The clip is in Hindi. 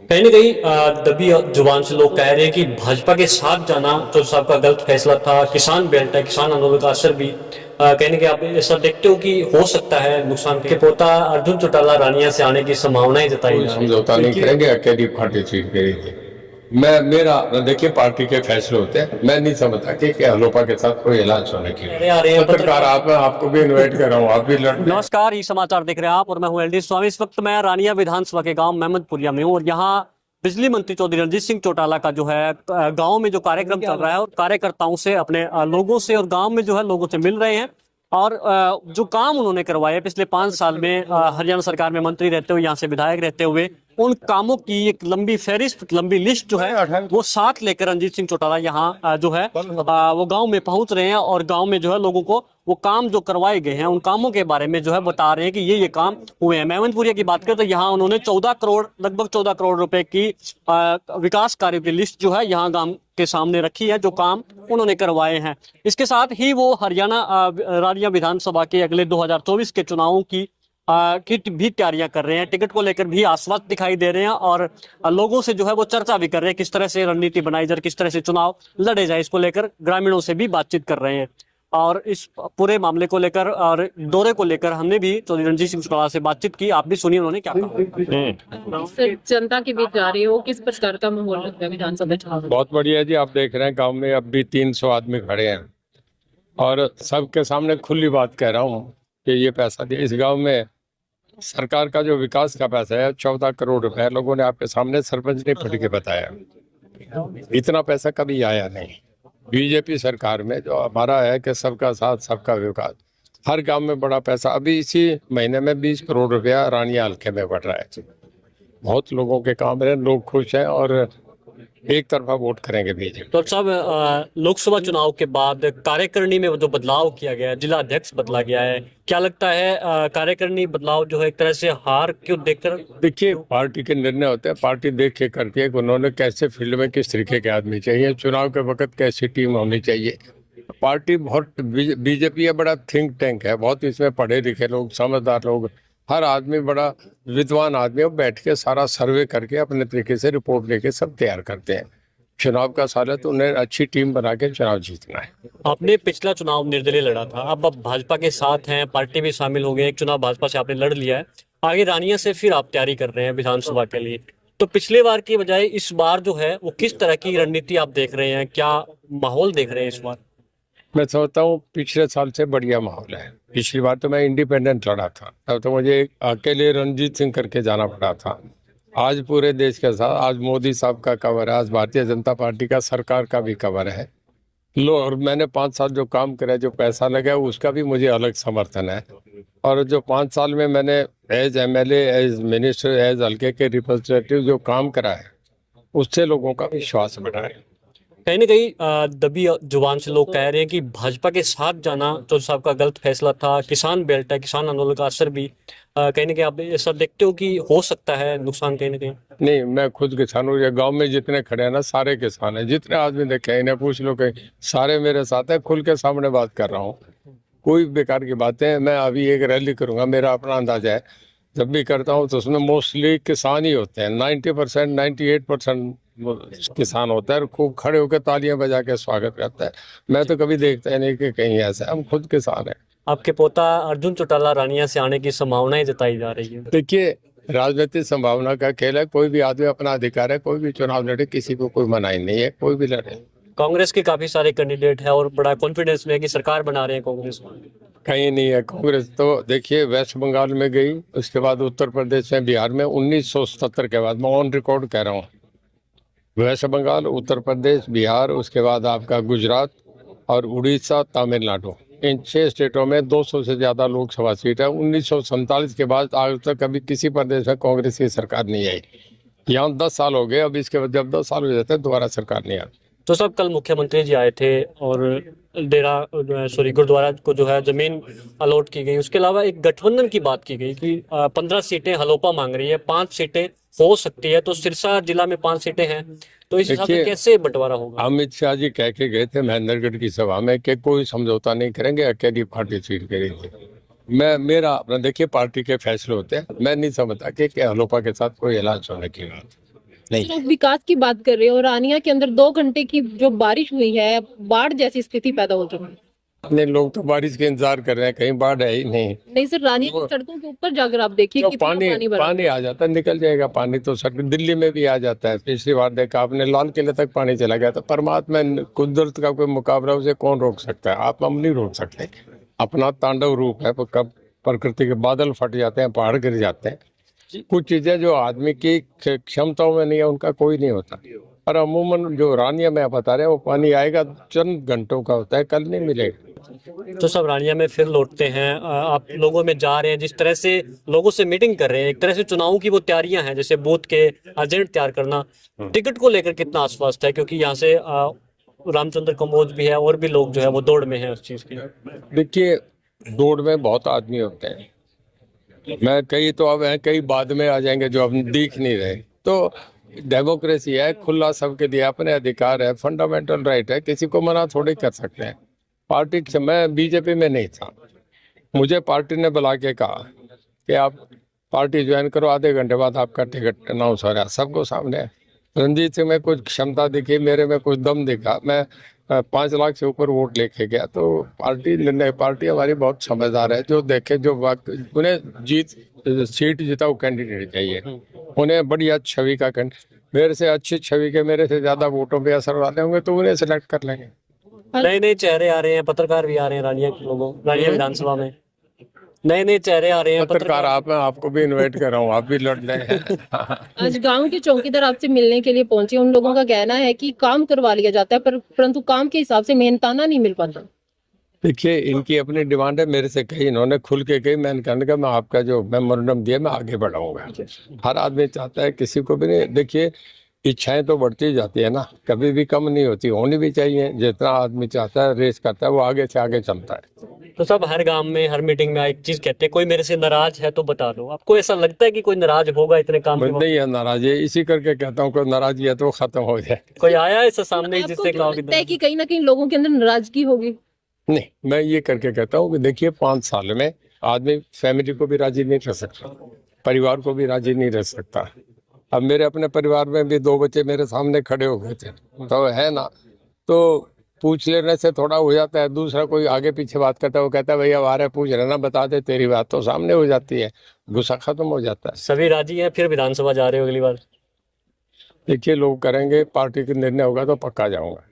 कहीं ना कहीं दबी जुबान से लोग कह रहे हैं कि भाजपा के साथ जाना तो साहब का गलत फैसला था। किसान बेल्ट है, किसान आंदोलन का असर भी कहीं ना कहीं आप ऐसा देखते हो कि हो सकता है नुकसान के पोता अर्जुन चौटाला रानिया से आने की संभावनाएं जताई कोई जा रही समझौता नहीं करेंगे, अकेली पार्टी चीज करेगी। मैं मेरा देखिए पार्टी के फैसले होते हैं, मैं नहीं समझता कि हलोपा के साथ कोई ऐलान होने की है। आ रहे हैं पत्रकार आप आपको भी इनवाइट कर रहा हूँ, आप भी लड़। नमस्कार, ई समाचार देख रहे हैं आप और मैं हूं एलडी स्वामी। इस वक्त मैं रानिया विधानसभा के गांव मेहमदपुरिया में हूं और यहाँ बिजली मंत्री चौधरी रणजीत सिंह चौटाला का जो है गांव में जो कार्यक्रम चल रहा है और कार्यकर्ताओं से अपने लोगों से और गांव में जो है लोगों से मिल रहे हैं और जो काम उन्होंने करवाए पिछले 5 साल में हरियाणा सरकार में मंत्री रहते हुए, यहाँ से विधायक रहते हुए, उन कामों की एक लंबी फहरिस्त, लंबी लिस्ट जो है वो साथ लेकर रणजीत सिंह चौटाला यहाँ जो है वो गांव में पहुंच रहे हैं और गांव में जो है लोगों को वो काम जो करवाए गए हैं उन कामों के बारे में जो है बता रहे हैं कि ये काम हुए हैं। मेहमदपुरिया की बात करें तो यहाँ उन्होंने 14 करोड़, लगभग 14 करोड़ रुपए की विकास कार्यों की लिस्ट जो है यहाँ गांव के सामने रखी है, जो काम उन्होंने करवाए हैं। इसके साथ ही वो हरियाणा रानिया विधानसभा के अगले 2024 के चुनावों की भी तैयारियां कर रहे हैं। टिकट को लेकर भी आश्वस्त दिखाई दे रहे हैं और लोगों से जो है वो चर्चा भी कर रहे हैं किस तरह से रणनीति बनाई जाए, किस तरह से चुनाव लड़े जाए। इसको लेकर ग्रामीणों से भी बातचीत कर रहे हैं और इस पूरे मामले को लेकर और दौरे को लेकर हमने भी चौधरी रणजीत सिंह चौटाला से बातचीत की। आप भी सुनिए उन्होंने क्या कहा। जनता के बीच जा रही हो, किस प्रकार का माहौल लगता है विधानसभा चुनाव? बहुत बढ़िया है जी। आप देख रहे हैं गांव में अब भी 300 आदमी खड़े हैं और सबके सामने खुली बात कह रहा हूँ कि ये पैसा दिया इस गांव में। सरकार का जो विकास का पैसा है 14 करोड़ रुपए, लोगों ने आपके सामने सरपंच ने फट के बताया, इतना पैसा कभी आया नहीं। बीजेपी सरकार में जो हमारा है कि सबका साथ सबका विकास, हर गांव में बड़ा पैसा। अभी इसी महीने में 20 करोड़ रुपया रानिया हल्के में बढ़ रहा है। बहुत लोगों के काम रहे, लोग खुश हैं और एक तरफा वोट करेंगे बीजेपी। तो साहब, लोकसभा चुनाव के बाद कार्यकारिणी में जो बदलाव किया गया है, जिला अध्यक्ष बदला गया है, क्या लगता है कार्यकारिणी बदलाव जो है एक तरह से हार क्यों देखकर? देखिए पार्टी के निर्णय होते हैं, पार्टी देख के करती है कि उन्होंने कैसे फील्ड में किस तरीके के आदमी चाहिए, चुनाव के वक्त कैसी टीम होनी चाहिए। पार्टी बहुत बीजेपी है, बड़ा थिंक टैंक है, बहुत इसमें पढ़े लिखे लोग, समझदार लोग, हर आदमी बड़ा विद्वान आदमी है, बैठ के सारा सर्वे करके अपने तरीके से रिपोर्ट लेके सब तैयार करते हैं। चुनाव का साल है तो उन्हें अच्छी टीम बना के चुनाव जीतना है। आपने पिछला चुनाव निर्दलीय लड़ा था, अब भाजपा के साथ हैं, पार्टी भी शामिल हो गए, एक चुनाव भाजपा से आपने लड़ लिया है, आगे रानिया से फिर आप तैयारी कर रहे हैं विधानसभा के लिए। तो पिछले बार की बजाय इस बार जो है वो किस तरह की रणनीति आप देख रहे हैं, क्या माहौल देख रहे हैं इस बार? मैं समझता हूँ पिछले साल से बढ़िया माहौल है। पिछली बार तो मैं इंडिपेंडेंट लड़ा था, तब तो मुझे अकेले रणजीत सिंह करके जाना पड़ा था। आज पूरे देश के साथ, आज मोदी साहब का कवर है, आज भारतीय जनता पार्टी का सरकार का भी कवर है। लो, और मैंने 5 साल जो काम करा, जो पैसा लगा उसका भी मुझे अलग समर्थन है। और जो 5 साल में मैंने as MLA, as minister, as हल्के के रिप्रेजेंटेटिव जो काम करा है, उससे लोगों का विश्वास बढ़ा है। कहीं ना कहीं दबी जुबान से लोग कह रहे हैं कि भाजपा के साथ जाना तो साहब का गलत फैसला था। किसान बेल्ट है, किसान आंदोलन का असर भी कहीं ना कहीं आप ऐसा देखते हो कि हो सकता है नुकसान कहीं ना कहीं? नहीं, मैं खुद किसान हूँ। ये गांव में जितने खड़े हैं ना, सारे किसान हैं। जितने आदमी देखे हैं, इन्हें पूछ लो, कहीं सारे मेरे साथ है, खुल के सामने बात कर रहा हूँ। कोई बेकार की बातें, मैं अभी एक रैली करूंगा, मेरा अपना अंदाजा है, जब भी करता हूँ तो उसमें मोस्टली किसान ही होते हैं। 90%, 98% किसान होता है और खूब खड़े होकर तालियां बजा के स्वागत करता है। मैं तो कभी देखता ही नहीं कि कहीं ऐसा, हम खुद किसान हैं। आपके पोता अर्जुन चौटाला रानिया से आने की संभावनाएं जताई जा रही है। देखिए, राजनीतिक संभावना का खेल है, कोई भी आदमी अपना अधिकार है, कोई भी चुनाव लड़े, किसी को कोई मनाही नहीं है, कोई भी लड़े। कांग्रेस के काफी सारे कैंडिडेट है और बड़ा कॉन्फिडेंस में है कि सरकार बना रहे हैं कांग्रेस में। कहीं नहीं है कांग्रेस। तो देखिए, वेस्ट बंगाल में गई, उसके बाद उत्तर प्रदेश में, बिहार में 1977 के बाद, मैं ऑन रिकॉर्ड कह रहा हूँ, वेस्ट बंगाल, उत्तर प्रदेश, बिहार, उसके बाद आपका गुजरात और उड़ीसा, तमिलनाडु, इन 6 स्टेटों में 200 से ज्यादा लोकसभा सीट है। 1947 के बाद आज तक कभी किसी प्रदेश में कांग्रेस की सरकार नहीं आई। यहाँ 10 साल हो गए, अब इसके बाद जब 10 साल हो जाते हैं दोबारा सरकार नहीं आती। तो सब कल मुख्यमंत्री जी आए थे और गुरुद्वारा को जो है जमीन अलॉट की गई। उसके अलावा एक गठबंधन की बात की गई कि 15 सीटें हलोपा मांग रही है, 5 सीटें हो सकती है। तो सिरसा जिला में 5 सीटें हैं, तो इस हिसाब से कैसे बंटवारा होगा? अमित शाह जी कह के गए थे महेंद्रगढ़ की सभा में कि कोई समझौता नहीं करेंगे, अकेली पार्टी सीट करेंगे। देखिए पार्टी के फैसले होते हैं, मैं नहीं समझता कि हलोपा के साथ कोई ऐलान होने की बात। नहीं। सिर्फ विकास की बात कर रहे हो, रानिया के अंदर 2 घंटे की जो बारिश हुई है, बाढ़ जैसी स्थिति पैदा हो चुकी है। अपने लोग तो बारिश के इंतजार कर रहे हैं, कहीं बाढ़ है ही नहीं। नहीं सर, रानिया की सड़कों के ऊपर जाकर आप देखिए जो कितना पानी भरा। पानी आ जाता है, निकल जाएगा पानी तो सड़क दिल्ली में भी आ जाता है। पिछली बार देखा आपने, लाल किले तक पानी चला गया। तो परमात्मा कुदरत का कोई मुकाबला, उसे कौन रोक सकता है? आप हम नहीं रोक सकते। अपना तांडव रूप है, कब प्रकृति के बादल फट जाते हैं, पहाड़ गिर जाते हैं। कुछ चीजें जो आदमी की क्षमताओं में नहीं है, उनका कोई नहीं होता। और अमूमन जो रानिया में आप बता रहे हैं, वो पानी आएगा चंद घंटों का होता है, कल नहीं मिलेगा। तो सब रानिया में फिर लौटते हैं। आप लोगों में जा रहे हैं, जिस तरह से लोगों से मीटिंग कर रहे हैं, एक तरह से चुनाव की वो तैयारियां हैं, जैसे बूथ के एजेंट तैयार करना, टिकट को लेकर कितना आश्वस्त है? क्योंकि यहाँ से रामचंद्र कम्बोज भी है और भी लोग जो है वो दौड़ में हैं उस चीज की। देखिए, दौड़ में बहुत आदमी होते हैं। मैं कई तो अब हैं, कई बाद में आ जाएंगे जो अब दिख नहीं रहे। तो डेमोक्रेसी है, खुला सबके लिए, अपने अधिकार है, फंडामेंटल राइट है, किसी को मना थोड़ी कर सकते हैं। पार्टी मैं बीजेपी में नहीं था, मुझे पार्टी ने बुला के कहा कि आप पार्टी ज्वाइन करो, आधे घंटे बाद आपका टिकट अनाउंस हो रहा है, सबको सामने है। रंजीत सिंह में कुछ क्षमता दिखी, मेरे में कुछ दम दिखा, मैं 5 लाख से ऊपर वोट लेके गया। तो पार्टी हमारी बहुत समझदार है, जो देखे जो उन्हें सीट जीता वो कैंडिडेट चाहिए, उन्हें बढ़िया छवि का मेरे से अच्छी छवि के, मेरे से ज्यादा वोटों पे असर वाले होंगे तो उन्हें सिलेक्ट कर लेंगे। नए नए चेहरे आ रहे हैं, पत्रकार भी आ रहे हैं रानिया के लोगों, रानिया विधानसभा में नए नए चेहरे आ रहे हैं। पत्रकार आप, मैं आपको भी इनवाइट कर रहा हूँ, आप भी लड़ रहे हैं। आज गांव के चौकीदार आपसे मिलने के लिए पहुंचे। उन लोगों का कहना है कि काम करवा लिया जाता है, परंतु काम के हिसाब से मेहनताना नहीं मिल पाता। देखिए, इनकी अपनी डिमांड है, मेरे से कही, इन्होंने खुल के कही। मैंने कहने का मैं आपका जो मेमोरेंडम दिया मैं आगे बढ़ाऊंगा। हर आदमी चाहता है, किसी को भी नहीं। देखिए, इच्छाएं तो बढ़ती जाती है ना, कभी भी कम नहीं होती, होनी भी चाहिए। जितना आदमी चाहता है, रेस करता है, वो आगे से आगे चलता है। तो सब हर गांव में, हर मीटिंग में एक चीज कहते हैं, कोई मेरे से नाराज है तो बता दो। आपको ऐसा लगता है कि कोई नाराज होगा इतने काम के वक्त? नहीं है नाराज, है इसी करके कहता हूँ, कोई नाराजगी है तो खत्म हो जाए। कोई आया ऐसा सामने आपको जिससे क्यों कहा लगता है कि कहीं ना कहीं लोगों के अंदर नाराजगी होगी? नहीं, मैं ये करके कहता हूँ कि देखिए, 5 साल में आदमी फैमिली को भी राजी नहीं रख सकता, परिवार को भी राजी नहीं रख सकता। अब मेरे अपने परिवार में भी 2 बच्चे मेरे सामने खड़े हो गए थे, तो है ना, तो पूछ लेने से थोड़ा हो जाता है। दूसरा कोई आगे पीछे बात करता है, वो कहता है भैया आ रहे, पूछ रहे ना, बता दे, तेरी बात तो सामने हो जाती है, गुस्सा खत्म हो जाता है। सभी राजी हैं, फिर विधानसभा जा रहे हो अगली बार? देखिए, लोग करेंगे, पार्टी का निर्णय होगा तो पक्का जाऊंगा।